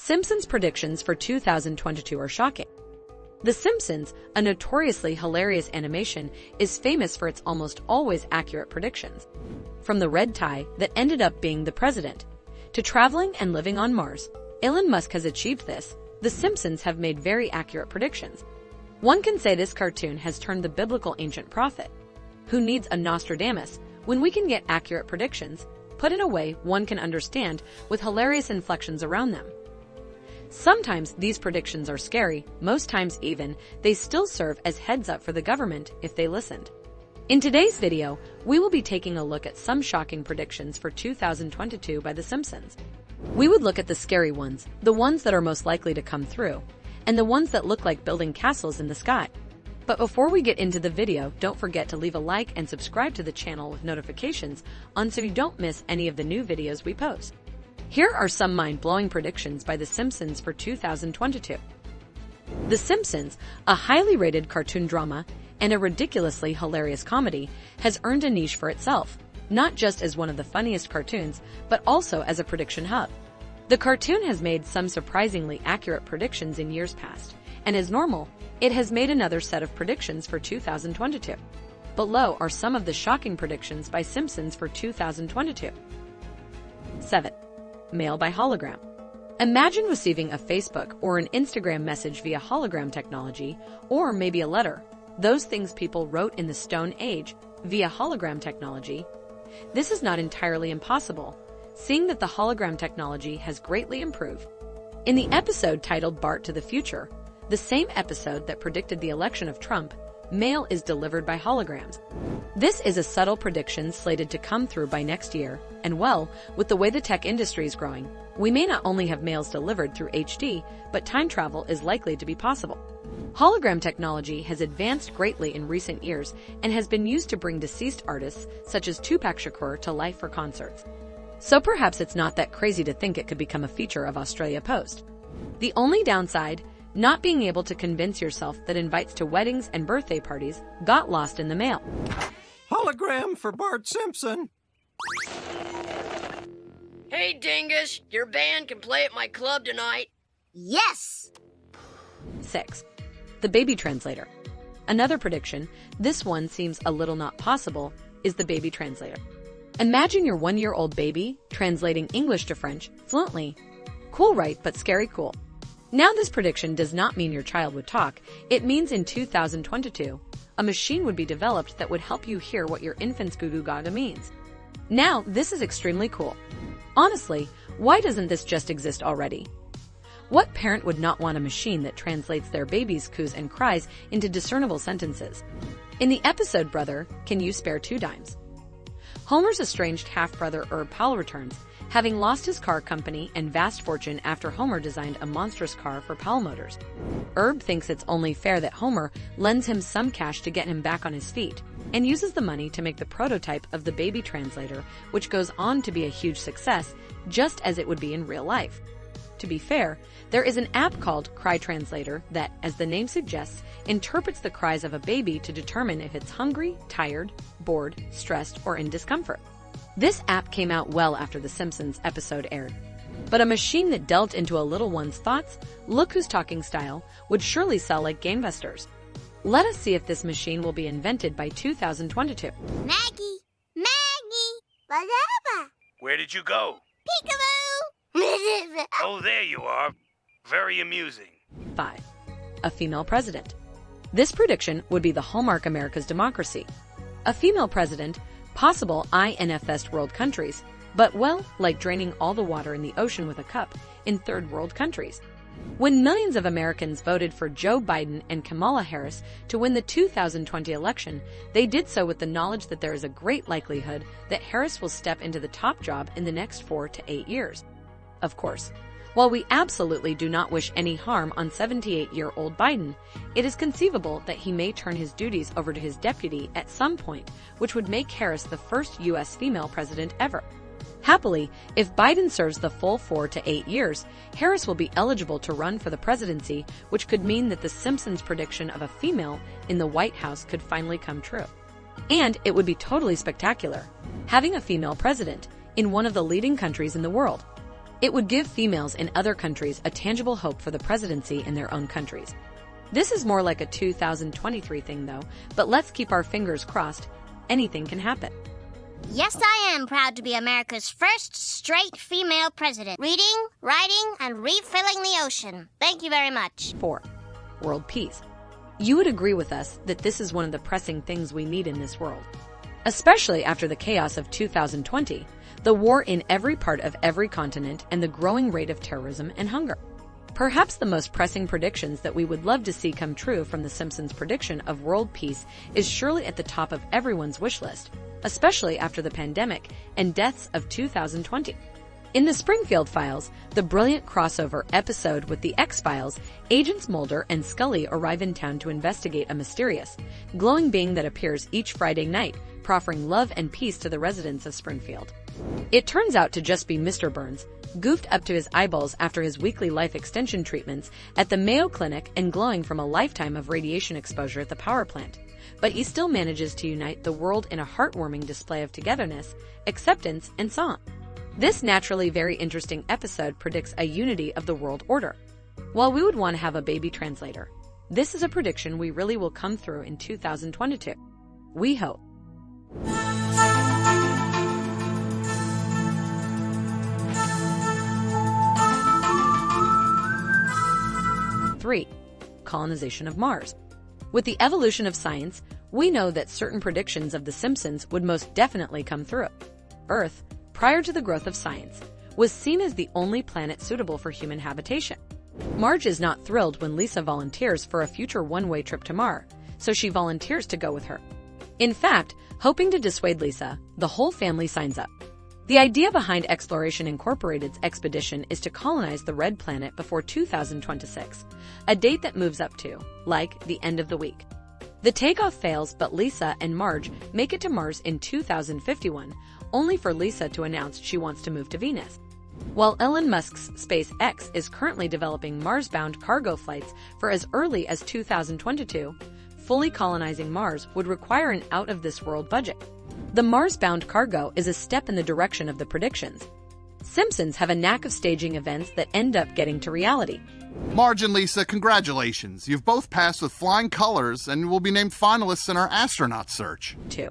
Simpsons predictions for 2022 are shocking. The Simpsons, a notoriously hilarious animation, is famous for its almost always accurate predictions. From the red tie that ended up being the president, to traveling and living on Mars, Elon Musk has achieved this. The Simpsons have made very accurate predictions. One can say this cartoon has turned the biblical ancient prophet. Who needs a Nostradamus when we can get accurate predictions, put in a way one can understand with hilarious inflections around them? Sometimes these predictions are scary, most times even, they still serve as heads up for the government if they listened. In today's video, we will be taking a look at some shocking predictions for 2022 by The Simpsons. We would look at the scary ones, the ones that are most likely to come through, and the ones that look like building castles in the sky. But before we get into the video, don't forget to leave a like and subscribe to the channel with notifications on so you don't miss any of the new videos we post. Here are some mind-blowing predictions by The Simpsons for 2022. The Simpsons, a highly rated cartoon drama and a ridiculously hilarious comedy, has earned a niche for itself, not just as one of the funniest cartoons, but also as a prediction hub. The cartoon has made some surprisingly accurate predictions in years past, and as normal, it has made another set of predictions for 2022. Below are some of the shocking predictions by Simpsons for 2022. 7. Mail by hologram. Imagine receiving a Facebook or an Instagram message via hologram technology, or maybe a letter. Those things people wrote in the Stone Age via hologram technology. This is not entirely impossible, seeing that the hologram technology has greatly improved. In the episode titled Bart to the Future, the same episode that predicted the election of Trump, mail is delivered by holograms. This is a subtle prediction slated to come through by next year, and well, with the way the tech industry is growing, we may not only have mails delivered through HD, but time travel is likely to be possible. Hologram technology has advanced greatly in recent years and has been used to bring deceased artists such as Tupac Shakur to life for concerts. So perhaps it's not that crazy to think it could become a feature of Australia Post. The only downside, not being able to convince yourself that invites to weddings and birthday parties got lost in the mail. Hologram for Bart Simpson. Hey, Dingus, your band can play at my club tonight. Yes! 6. The baby translator. Another prediction, this one seems a little not possible, is the baby translator. Imagine your 1-year-old baby translating English to French fluently. Cool, right? But scary cool. Now, this prediction does not mean your child would talk. It means in 2022, a machine would be developed that would help you hear what your infant's goo goo gaga means. Now, this is extremely cool. Honestly, why doesn't this just exist already? What parent would not want a machine that translates their baby's coos and cries into discernible sentences? In the episode Brother, Can You Spare 2 Dimes? Homer's estranged half-brother Herb Powell returns, having lost his car company and vast fortune after Homer designed a monstrous car for Powell Motors. Herb thinks it's only fair that Homer lends him some cash to get him back on his feet, and uses the money to make the prototype of the baby translator, which goes on to be a huge success, just as it would be in real life. To be fair, there is an app called Cry Translator that, as the name suggests, interprets the cries of a baby to determine if it's hungry, tired, bored, stressed, or in discomfort. This app came out well after The Simpsons episode aired. But a machine that delved into a little one's thoughts, look who's talking style, would surely sell like gangbusters. Let us see if this machine will be invented by 2022. Maggie! Maggie! Whatever! Where did you go? Peekaboo! Oh, there you are. Very amusing. 5. A female president. This prediction would be the hallmark America's democracy. A female president, possible INFS world countries, but well, like draining all the water in the ocean with a cup in third world countries. When millions of Americans voted for Joe Biden and Kamala Harris to win the 2020 election, they did so with the knowledge that there is a great likelihood that Harris will step into the top job in the next 4 to 8 years. Of course, while we absolutely do not wish any harm on 78-year-old Biden, it is conceivable that he may turn his duties over to his deputy at some point, which would make Harris the first U.S. female president ever. Happily, if Biden serves the full 4 to 8 years, Harris will be eligible to run for the presidency, which could mean that the Simpsons prediction of a female in the White House could finally come true. And it would be totally spectacular, having a female president in one of the leading countries in the world. It would give females in other countries a tangible hope for the presidency in their own countries. This is more like a 2023 thing though, but let's keep our fingers crossed. Anything can happen. Yes, I am proud to be America's first straight female president. Reading, writing, and refilling the ocean. Thank you very much. 4. World peace. You would agree with us that this is one of the pressing things we need in this world. Especially after the chaos of 2020, the war in every part of every continent, and the growing rate of terrorism and hunger. Perhaps the most pressing predictions that we would love to see come true from the Simpsons' prediction of world peace is surely at the top of everyone's wish list, especially after the pandemic and deaths of 2020. In the Springfield Files, the brilliant crossover episode with the X-Files, Agents Mulder and Scully arrive in town to investigate a mysterious, glowing being that appears each Friday night, proffering love and peace to the residents of Springfield. It turns out to just be Mr. Burns, goofed up to his eyeballs after his weekly life extension treatments at the Mayo Clinic and glowing from a lifetime of radiation exposure at the power plant. But he still manages to unite the world in a heartwarming display of togetherness, acceptance, and song. This naturally very interesting episode predicts a unity of the world order. While we would want to have a baby translator, this is a prediction we really will come through in 2022. We hope. 3. Colonization of Mars. With the evolution of science, we know that certain predictions of The Simpsons would most definitely come through. Earth, prior to the growth of science, was seen as the only planet suitable for human habitation. Marge is not thrilled when Lisa volunteers for a future one-way trip to Mars, so she volunteers to go with her. In fact, hoping to dissuade Lisa, the whole family signs up. The idea behind Exploration Incorporated's expedition is to colonize the Red Planet before 2026, a date that moves up to, like, the end of the week. The takeoff fails, but Lisa and Marge make it to Mars in 2051, only for Lisa to announce she wants to move to Venus. While Elon Musk's SpaceX is currently developing Mars-bound cargo flights for as early as 2022, fully colonizing Mars would require an out-of-this-world budget. The Mars-bound cargo is a step in the direction of the predictions. Simpsons have a knack of staging events that end up getting to reality. Marge and Lisa, congratulations. You've both passed with flying colors and will be named finalists in our astronaut search. 2.